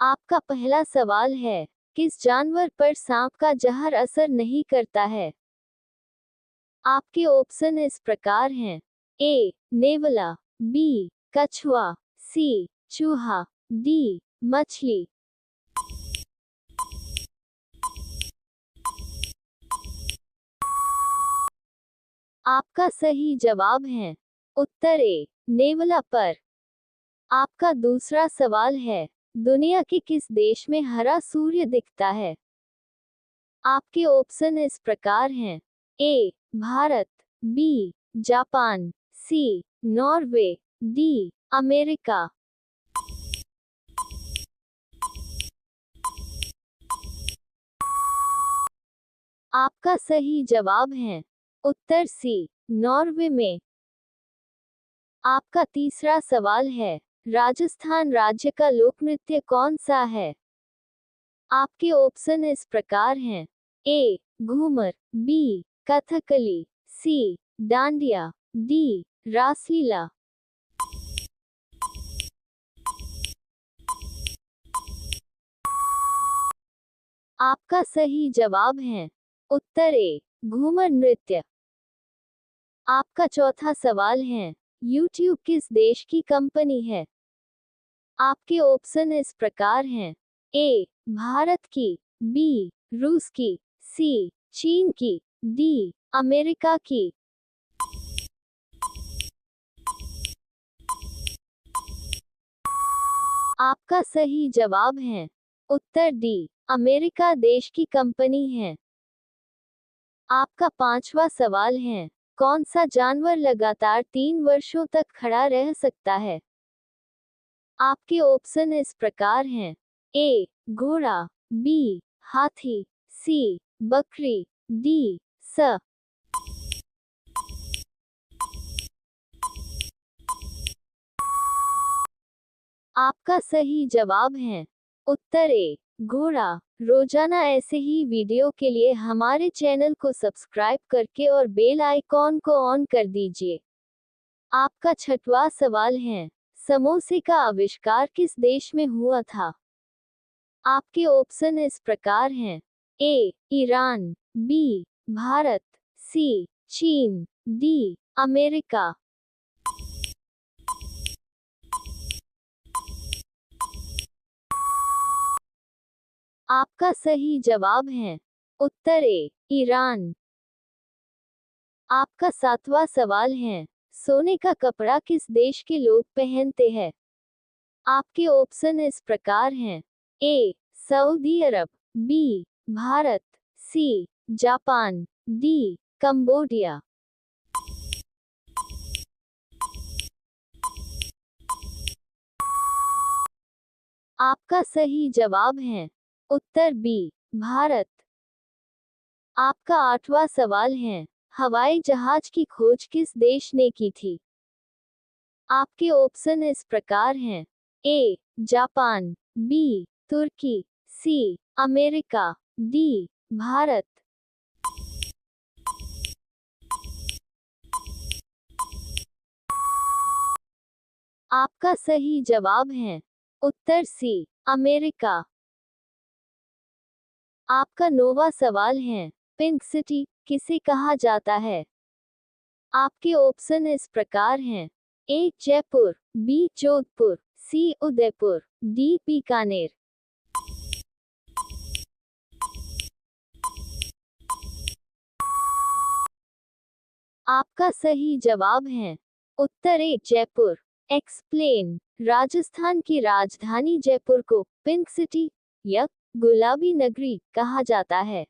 आपका पहला सवाल है, किस जानवर पर सांप का जहर असर नहीं करता है? आपके ऑप्शन इस प्रकार हैं। ए. नेवला, बी. कछुआ, सी. चूहा, डी. मछली। आपका सही जवाब है उत्तर ए. नेवला पर। आपका दूसरा सवाल है, दुनिया के किस देश में हरा सूर्य दिखता है? आपके ऑप्शन इस प्रकार हैं। A. Bharat, B. Japan, C. Norway, D. America. आपका सही जवाब है उत्तर सी. नॉर्वे में। आपका तीसरा सवाल है, राजस्थान राज्य का लोक नृत्य कौन सा है? आपके ऑप्शन इस प्रकार हैं। ए. घूमर, बी. कथकली, सी. डांडिया, डी. रासलीला। आपका सही जवाब है उत्तर ए. घूमर नृत्य। आपका चौथा सवाल है, YouTube किस देश की कंपनी है? आपके ऑप्शन इस प्रकार हैं। ए. भारत की, बी. रूस की, सी. चीन की, डी. अमेरिका की। आपका सही जवाब है उत्तर डी. अमेरिका देश की कंपनी है। आपका पांचवा सवाल है, कौन सा जानवर लगातार 3 वर्षों तक खड़ा रह सकता है? आपके ऑप्शन इस प्रकार हैं। ए. घोड़ा, बी. हाथी, सी. बकरी, डी. स। आपका सही जवाब है उत्तर ए. घोड़ा। रोजाना ऐसे ही वीडियो के लिए हमारे चैनल को सब्सक्राइब करके और बेल आइकॉन को ऑन कर दीजिए। आपका छठवां सवाल है, समोसे का आविष्कार किस देश में हुआ था? आपके ऑप्शन इस प्रकार हैं। A. Iran, B. Bharat, C. चीन, डी. अमेरिका। आपका सही जवाब है उत्तर ए. ईरान। आपका सातवां सवाल है, सोने का कपड़ा किस देश के लोग पहनते हैं? आपके ऑप्शन इस प्रकार हैं। A. Saudi Arab, B. Bharat, C. Japan, D. Cambodia. आपका सही जवाब है उत्तर बी. भारत। आपका आठवां सवाल है, हवाई जहाज की खोज किस देश ने की थी? आपके ऑप्शन इस प्रकार हैं। ए. Japan, B. तुर्की, सी. America, D. भारत। आपका सही जवाब है उत्तर सी. अमेरिका। आपका नौवां सवाल है, पिंक सिटी किसे कहा जाता है? आपके ऑप्शन इस प्रकार हैं। ए. जयपुर, बी. जोधपुर, सी. उदयपुर, डी. बीकानेर। आपका सही जवाब है उत्तर ए. जयपुर। एक्सप्लेन। राजस्थान की राजधानी जयपुर को पिंक सिटी या गुलाबी नगरी कहा जाता है।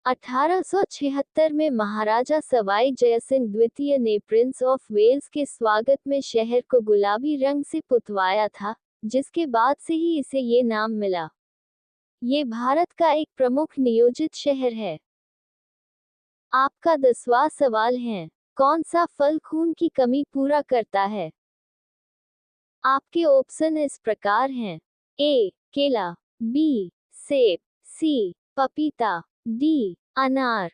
1876 में महाराजा सवाई जयसिंह द्वितीय ने प्रिंस ऑफ वेल्स के स्वागत में शहर को गुलाबी रंग से पुतवाया था, जिसके बाद से ही इसे ये नाम मिला। ये भारत का एक प्रमुख नियोजित शहर है। आपका 10वां सवाल है, कौन सा फल खून की कमी पूरा करता है? आपके ऑप्शन इस प्रकार हैं। ए. केला, बी. सेब, सी. पपीता, डी. अनार।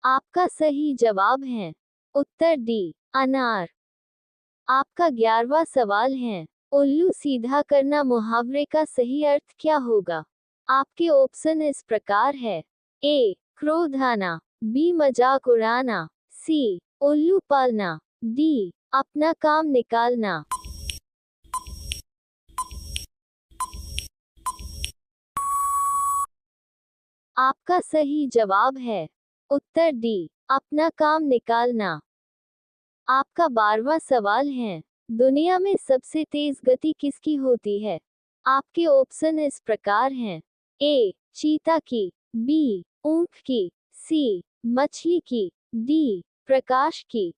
आपका सही जवाब है उत्तर डी अनार। आपका 11वां सवाल है, उल्लू सीधा करना मुहावरे का सही अर्थ क्या होगा? आपके ऑप्शन इस प्रकार है। ए क्रोध आना, बी मजाक उड़ाना, सी उल्लू पालना, डी अपना काम निकालना। आपका सही जवाब है उत्तर डी अपना काम निकालना। आपका 12वां सवाल है, दुनिया में सबसे तेज गति किसकी होती है? आपके ऑप्शन इस प्रकार हैं। ए चीता की, बी ऊंट की, सी मछली की, डी प्रकाश की।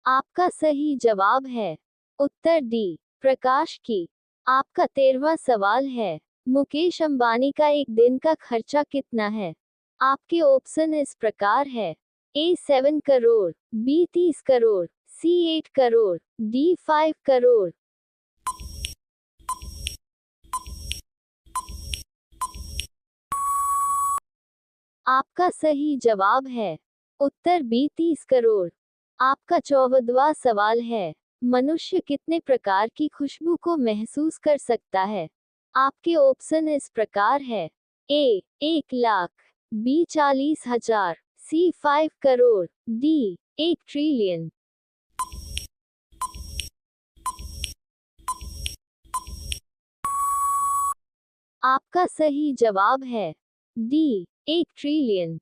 आपका सही जवाब है उत्तर डी प्रकाश की। आपका 13वां सवाल है, मुकेश अंबानी का एक दिन का खर्चा कितना है? आपके ऑप्शन इस प्रकार है। ए 7 करोड़, बी 30 करोड़, सी 8 करोड़, डी 5 करोड़। आपका सही जवाब है उत्तर बी 30 करोड़। आपका 14वां सवाल है, मनुष्य कितने प्रकार की खुशबू को महसूस कर सकता है? आपके ऑप्शन इस प्रकार है। ए 1 लाख, बी 40,000, सी 5 करोड़, डी 1 ट्रिलियन। आपका सही जवाब है डी 1 ट्रिलियन।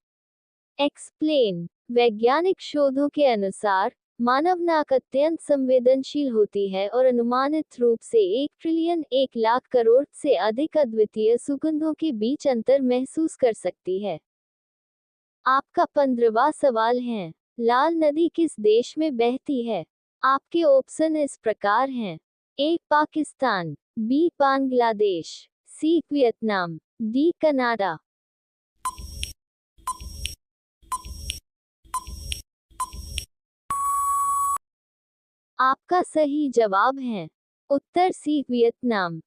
एक्सप्लेन। वैज्ञानिक शोधों के अनुसार मानव नाक अत्यंत संवेदनशील होती है और अनुमानित रूप से 1 ट्रिलियन 1 लाख करोड़ से अधिक अद्वितीय सुगंधों के बीच अंतर महसूस कर सकती है। आपका 15वां सवाल है, लाल नदी किस देश में बहती है? आपके ऑप्शन इस प्रकार हैं। A Pakistan, B Bangladesh, C Vietnam, D Canada. आपका सही जवाब है उत्तर सी वियतनाम।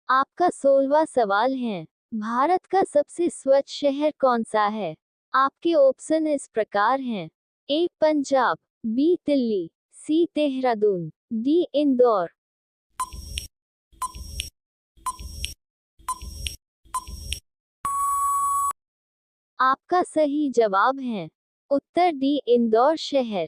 आपका 16वां सवाल है, भारत का सबसे स्वच्छ शहर कौन सा है? आपके ऑप्शन इस प्रकार हैं। ए पंजाब, बी दिल्ली, सी देहरादून, डी इंदौर। आपका सही जवाब है उत्तर डी इंदौर शहर।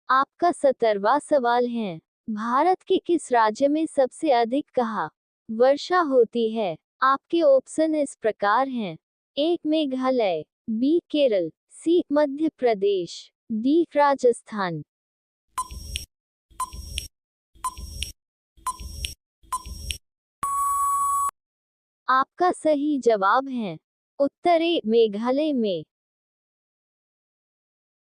आपका 17वां सवाल है, भारत के किस राज्य में सबसे अधिक कहा वर्षा होती है? आपके ऑप्शन इस प्रकार हैं। ए मेघालय, बी केरल, सी मध्य प्रदेश, डी राजस्थान। आपका सही जवाब है उत्तर ए मेघालय में।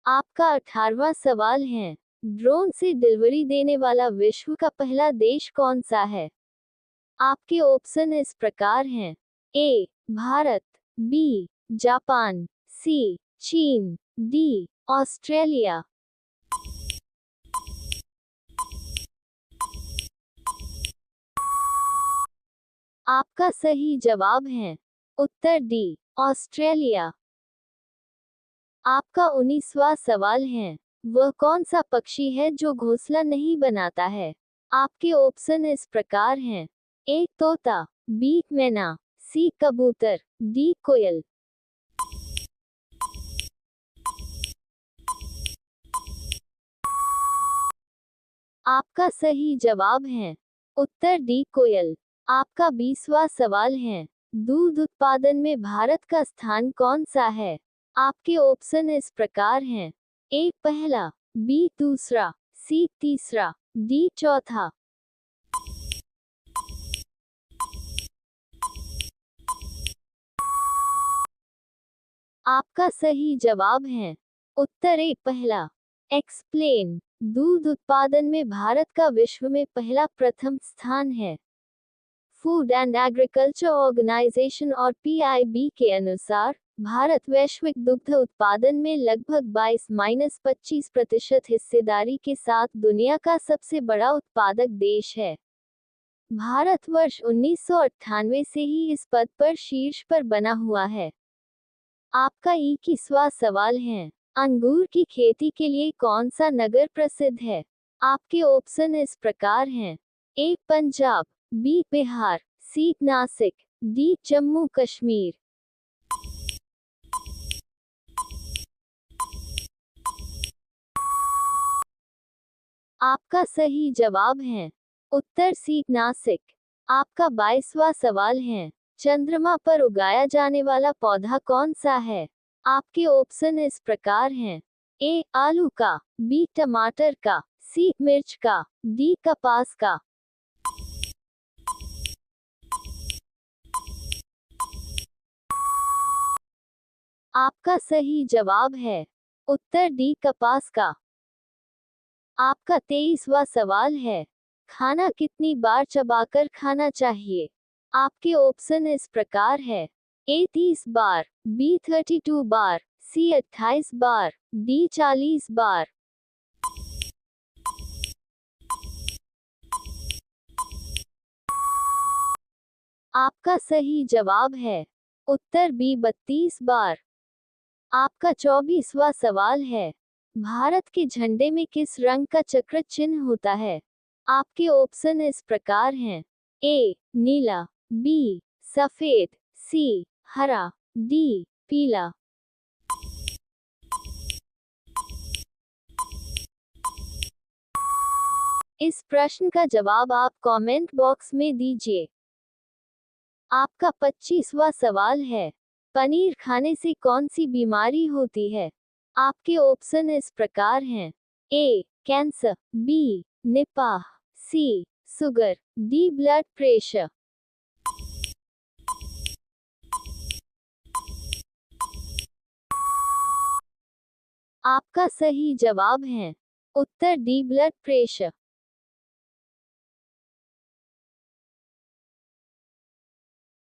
आपका 18वां सवाल है, ड्रोन से डिलीवरी देने वाला विश्व का पहला देश कौन सा है? आपके ऑप्शन इस प्रकार हैं। ए भारत, बी जापान, सी चीन, डी ऑस्ट्रेलिया। आपका सही जवाब है उत्तर डी ऑस्ट्रेलिया। आपका 19वां सवाल है, वह कौन सा पक्षी है जो घोंसला नहीं बनाता है? आपके ऑप्शन इस प्रकार हैं। ए तोता, बी मैना, सी कबूतर, डी कोयल। आपका सही जवाब है उत्तर डी कोयल। आपका 20वां सवाल है, दूध उत्पादन में भारत का स्थान कौन सा है? आपके ऑप्शन इस प्रकार हैं। ए पहला, बी दूसरा, सी तीसरा, डी चौथा। आपका सही जवाब है उत्तर ए पहला। एक्सप्लेन। दूध उत्पादन में भारत का विश्व में पहला प्रथम स्थान है। फूड एंड एग्रीकल्चर ऑर्गेनाइजेशन और पीआईबी के अनुसार भारत वैश्विक दुग्ध उत्पादन में लगभग 22-25% हिस्सेदारी के साथ दुनिया का सबसे बड़ा उत्पादक देश है। भारत वर्ष 1998 से ही इस पद पर शीर्ष पर बना हुआ है। आपका 21वां सवाल है, अंगूर की खेती के लिए कौन सा नगर प्रसिद्ध है? आपके ऑप्शन इस प्रकार हैं। ए पंजाब, बी बिहार, सी नासिक, डी जम्मू कश्मीर। आपका सही जवाब है उत्तर सी नासिक। आपका 22वां सवाल है, चंद्रमा पर उगाया जाने वाला पौधा कौन सा है? आपके ऑप्शन इस प्रकार हैं। ए आलू का, बी टमाटर का, सी मिर्च का, डी कपास का। आपका सही जवाब है उत्तर डी कपास का। आपका 23वां सवाल है, खाना कितनी बार चबाकर खाना चाहिए? आपके ऑप्शन इस प्रकार है। ए 30 बार, बी 32 बार, सी 28 बार, डी 40 बार। आपका सही जवाब है उत्तर बी 32 बार। आपका 24वां सवाल है, भारत के झंडे में किस रंग का चक्र चिन्ह होता है? आपके ऑप्शन इस प्रकार हैं। ए नीला, बी सफेद, सी हरा, डी पीला। इस प्रश्न का जवाब आप कमेंट बॉक्स में दीजिए। आपका 25वां सवाल है, पनीर खाने से कौन सी बीमारी होती है? आपके ऑप्शन इस प्रकार हैं। ए कैंसर, बी निपाह, सी शुगर, डी ब्लड प्रेशर। आपका सही जवाब है उत्तर डी ब्लड प्रेशर।